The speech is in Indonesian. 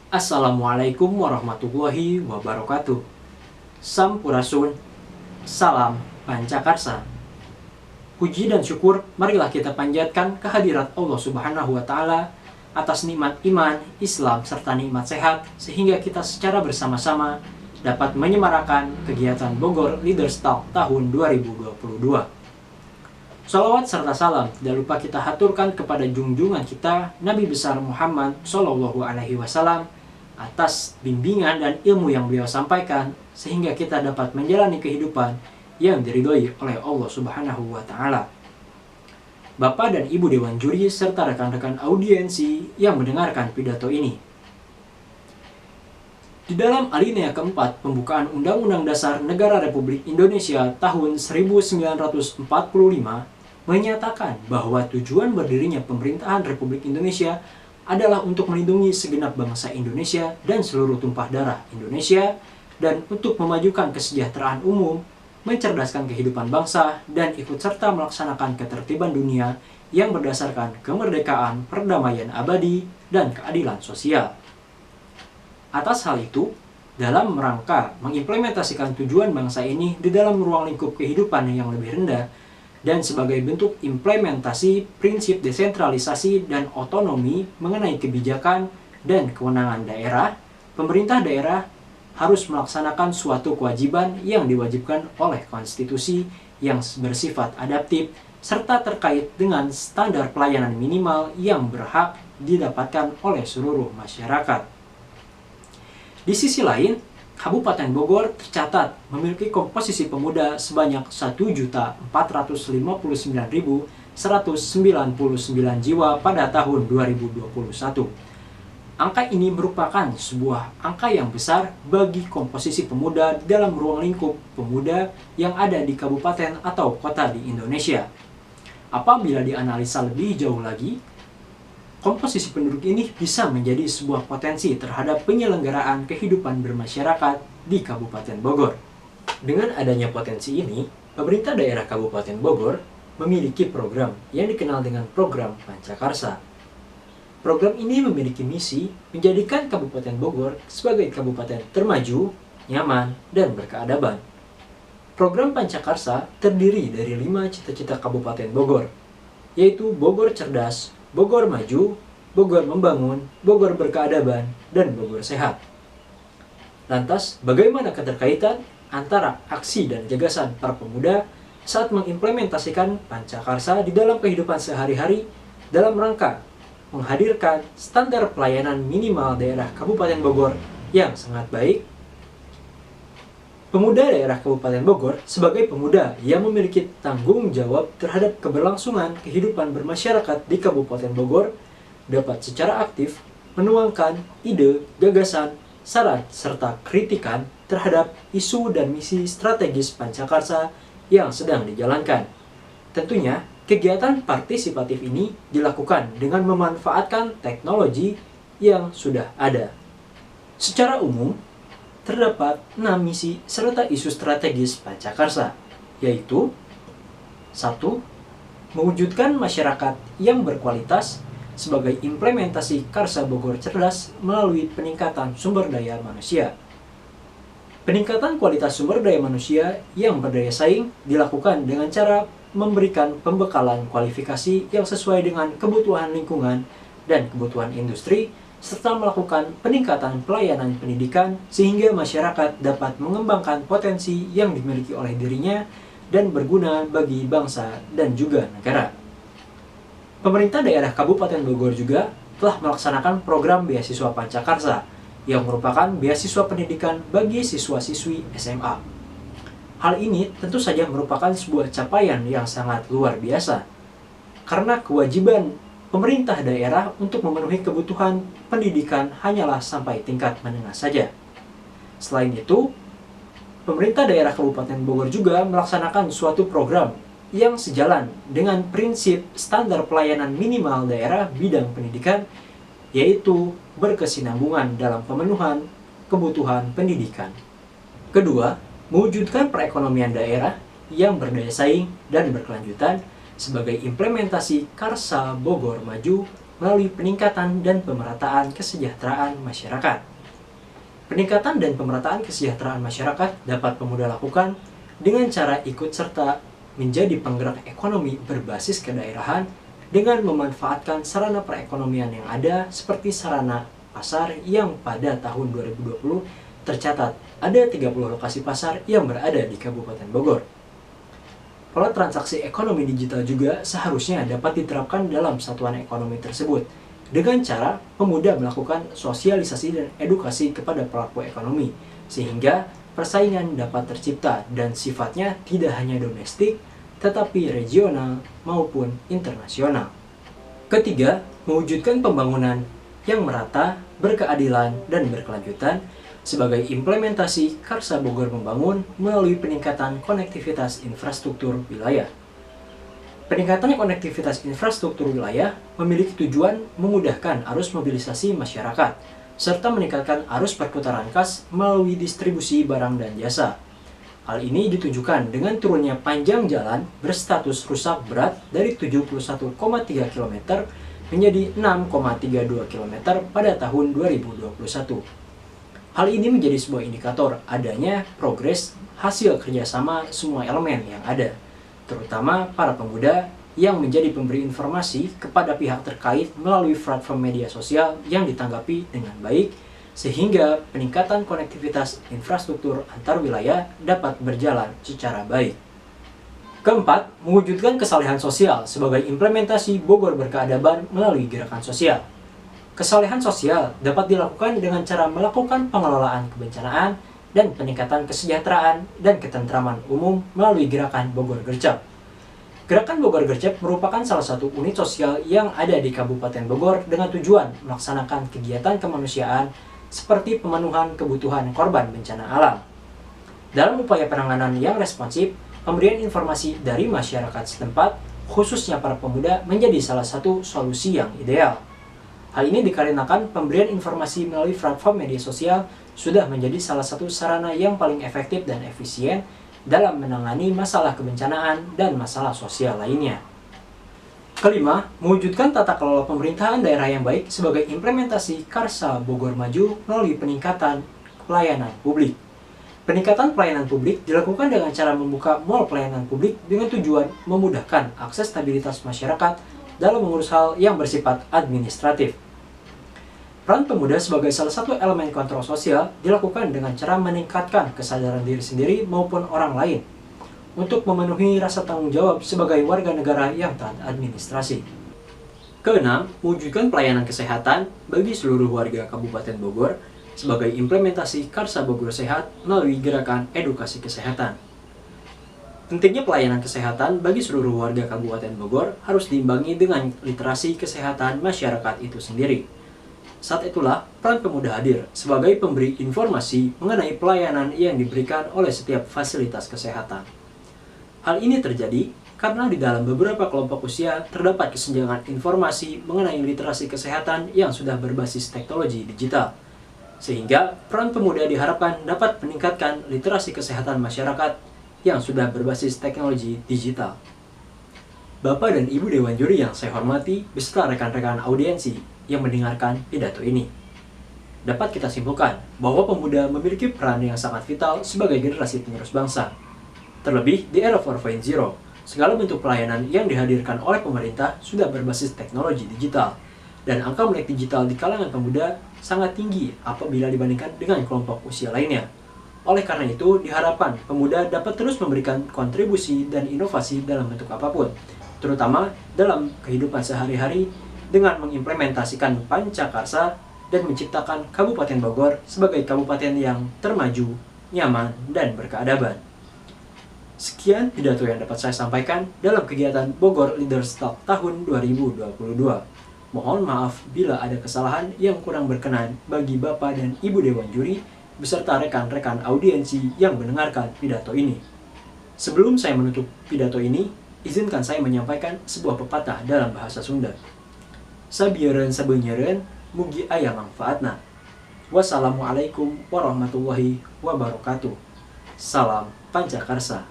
Assalamualaikum warahmatullahi wabarakatuh. Sampurasun, salam pancakarsa. Puji dan syukur marilah kita panjatkan kehadirat Allah Subhanahu wa Ta'ala atas nikmat iman, Islam, serta nikmat sehat, sehingga kita secara bersama-sama dapat menyemarakan kegiatan Bogor Leaders Talk tahun 2022. Salawat serta salam tidak lupa kita haturkan kepada junjungan kita Nabi besar Muhammad Shallallahu Alaihi Wasallam atas bimbingan dan ilmu yang beliau sampaikan, sehingga kita dapat menjalani kehidupan yang diridhoi oleh Allah Subhanahu wa Ta'ala. Bapak dan Ibu Dewan Juri serta rekan-rekan audiensi yang mendengarkan pidato ini. Di dalam alinea keempat pembukaan Undang-Undang Dasar Negara Republik Indonesia tahun 1945 menyatakan bahwa tujuan berdirinya pemerintahan Republik Indonesia adalah untuk melindungi segenap bangsa Indonesia dan seluruh tumpah darah Indonesia, dan untuk memajukan kesejahteraan umum, mencerdaskan kehidupan bangsa, dan ikut serta melaksanakan ketertiban dunia yang berdasarkan kemerdekaan, perdamaian abadi, dan keadilan sosial. Atas hal itu, dalam rangka mengimplementasikan tujuan bangsa ini di dalam ruang lingkup kehidupan yang lebih rendah, dan sebagai bentuk implementasi prinsip desentralisasi dan otonomi mengenai kebijakan dan kewenangan daerah, pemerintah daerah harus melaksanakan suatu kewajiban yang diwajibkan oleh konstitusi yang bersifat adaptif serta terkait dengan standar pelayanan minimal yang berhak didapatkan oleh seluruh masyarakat. Di sisi lain, Kabupaten Bogor tercatat memiliki komposisi pemuda sebanyak 1.459.199 jiwa pada tahun 2021. Angka ini merupakan sebuah angka yang besar bagi komposisi pemuda dalam ruang lingkup pemuda yang ada di kabupaten atau kota di Indonesia. Apabila dianalisa lebih jauh lagi, komposisi penduduk ini bisa menjadi sebuah potensi terhadap penyelenggaraan kehidupan bermasyarakat di Kabupaten Bogor. Dengan adanya potensi ini, pemerintah daerah Kabupaten Bogor memiliki program yang dikenal dengan program Pancakarsa. Program ini memiliki misi menjadikan Kabupaten Bogor sebagai kabupaten termaju, nyaman, dan berkeadaban. Program Pancakarsa terdiri dari 5 cita-cita Kabupaten Bogor, yaitu Bogor Cerdas, Bogor Maju, Bogor Membangun, Bogor Berkeadaban, dan Bogor Sehat. Lantas, bagaimana keterkaitan antara aksi dan gagasan para pemuda saat mengimplementasikan Pancakarsa di dalam kehidupan sehari-hari dalam rangka menghadirkan standar pelayanan minimal daerah Kabupaten Bogor yang sangat baik? Pemuda daerah Kabupaten Bogor sebagai pemuda yang memiliki tanggung jawab terhadap keberlangsungan kehidupan bermasyarakat di Kabupaten Bogor dapat secara aktif menuangkan ide, gagasan, saran, serta kritikan terhadap isu dan misi strategis Pancakarsa yang sedang dijalankan. Tentunya, kegiatan partisipatif ini dilakukan dengan memanfaatkan teknologi yang sudah ada. Secara umum, terdapat 6 misi serta isu strategis Pancakarsa, yaitu 1. Mewujudkan masyarakat yang berkualitas sebagai implementasi Karsa Bogor Cerdas melalui peningkatan sumber daya manusia. Peningkatan kualitas sumber daya manusia yang berdaya saing dilakukan dengan cara memberikan pembekalan kualifikasi yang sesuai dengan kebutuhan lingkungan dan kebutuhan industri, serta melakukan peningkatan pelayanan pendidikan sehingga masyarakat dapat mengembangkan potensi yang dimiliki oleh dirinya dan berguna bagi bangsa dan juga negara. Pemerintah daerah Kabupaten Bogor juga telah melaksanakan program beasiswa Pancakarsa yang merupakan beasiswa pendidikan bagi siswa-siswi SMA. Hal ini tentu saja merupakan sebuah capaian yang sangat luar biasa, karena kewajiban pemerintah daerah untuk memenuhi kebutuhan pendidikan hanyalah sampai tingkat menengah saja. Selain itu, pemerintah daerah Kabupaten Bogor juga melaksanakan suatu program yang sejalan dengan prinsip standar pelayanan minimal daerah bidang pendidikan, yaitu berkesinambungan dalam pemenuhan kebutuhan pendidikan. Kedua, mewujudkan perekonomian daerah yang berdaya saing dan berkelanjutan sebagai implementasi Karsa Bogor Maju melalui peningkatan dan pemerataan kesejahteraan masyarakat. Peningkatan dan pemerataan kesejahteraan masyarakat dapat pemuda lakukan dengan cara ikut serta menjadi penggerak ekonomi berbasis kedaerahan dengan memanfaatkan sarana perekonomian yang ada seperti sarana pasar yang pada tahun 2020 tercatat ada 30 lokasi pasar yang berada di Kabupaten Bogor. Pola transaksi ekonomi digital juga seharusnya dapat diterapkan dalam satuan ekonomi tersebut dengan cara pemuda melakukan sosialisasi dan edukasi kepada pelaku ekonomi sehingga persaingan dapat tercipta dan sifatnya tidak hanya domestik tetapi regional maupun internasional. Ketiga, mewujudkan pembangunan yang merata, berkeadilan, dan berkelanjutan sebagai implementasi Karsa Bogor Membangun melalui peningkatan konektivitas infrastruktur wilayah. Peningkatan konektivitas infrastruktur wilayah memiliki tujuan memudahkan arus mobilisasi masyarakat, serta meningkatkan arus perputaran kas melalui distribusi barang dan jasa. Hal ini ditunjukkan dengan turunnya panjang jalan berstatus rusak berat dari 71,3 km menjadi 6,32 km pada tahun 2021. Hal ini menjadi sebuah indikator adanya progres hasil kerjasama semua elemen yang ada, terutama para pemuda yang menjadi pemberi informasi kepada pihak terkait melalui platform media sosial yang ditanggapi dengan baik, sehingga peningkatan konektivitas infrastruktur antar wilayah dapat berjalan secara baik. Keempat, mewujudkan kesalehan sosial sebagai implementasi Bogor Berkeadaban melalui gerakan sosial. Kesalehan sosial dapat dilakukan dengan cara melakukan pengelolaan kebencanaan dan peningkatan kesejahteraan dan ketentraman umum melalui gerakan Bogor Gercep. Gerakan Bogor Gercep merupakan salah satu unit sosial yang ada di Kabupaten Bogor dengan tujuan melaksanakan kegiatan kemanusiaan seperti pemenuhan kebutuhan korban bencana alam. Dalam upaya penanganan yang responsif, pemberian informasi dari masyarakat setempat, khususnya para pemuda, menjadi salah satu solusi yang ideal. Hal ini dikarenakan pemberian informasi melalui platform media sosial sudah menjadi salah satu sarana yang paling efektif dan efisien dalam menangani masalah kebencanaan dan masalah sosial lainnya. Kelima, mewujudkan tata kelola pemerintahan daerah yang baik sebagai implementasi Karsa Bogor Maju melalui peningkatan pelayanan publik. Peningkatan pelayanan publik dilakukan dengan cara membuka mall pelayanan publik dengan tujuan memudahkan akses stabilitas masyarakat dalam mengurus hal yang bersifat administratif. Peran pemuda sebagai salah satu elemen kontrol sosial dilakukan dengan cara meningkatkan kesadaran diri sendiri maupun orang lain untuk memenuhi rasa tanggung jawab sebagai warga negara yang taat administrasi. Keenam, mewujudkan pelayanan kesehatan bagi seluruh warga Kabupaten Bogor sebagai implementasi Karsa Bogor Sehat melalui gerakan edukasi kesehatan. Pentingnya pelayanan kesehatan bagi seluruh warga Kabupaten Bogor harus diimbangi dengan literasi kesehatan masyarakat itu sendiri. Saat itulah peran pemuda hadir sebagai pemberi informasi mengenai pelayanan yang diberikan oleh setiap fasilitas kesehatan. Hal ini terjadi karena di dalam beberapa kelompok usia terdapat kesenjangan informasi mengenai literasi kesehatan yang sudah berbasis teknologi digital. Sehingga peran pemuda diharapkan dapat meningkatkan literasi kesehatan masyarakat yang sudah berbasis teknologi digital. Bapak dan Ibu Dewan Juri yang saya hormati beserta rekan-rekan audiensi yang mendengarkan pidato ini. Dapat kita simpulkan bahwa pemuda memiliki peran yang sangat vital sebagai generasi penerus bangsa. Terlebih di era 4.0, segala bentuk pelayanan yang dihadirkan oleh pemerintah sudah berbasis teknologi digital, dan angka melek digital di kalangan pemuda sangat tinggi apabila dibandingkan dengan kelompok usia lainnya. Oleh karena itu, diharapkan pemuda dapat terus memberikan kontribusi dan inovasi dalam bentuk apapun, terutama dalam kehidupan sehari-hari dengan mengimplementasikan Pancakarsa dan menciptakan Kabupaten Bogor sebagai kabupaten yang termaju, nyaman, dan berkeadaban. Sekian pidato yang dapat saya sampaikan dalam kegiatan Bogor Leaders Talk tahun 2022. Mohon maaf bila ada kesalahan yang kurang berkenan bagi Bapak dan Ibu Dewan Juri beserta rekan-rekan audiensi yang mendengarkan pidato ini. Sebelum saya menutup pidato ini, izinkan saya menyampaikan sebuah pepatah dalam bahasa Sunda. Sabieureun sabeunyereun mugi aya mangfaatna. Wassalamualaikum warahmatullahi wabarakatuh. Salam Pancakarsa.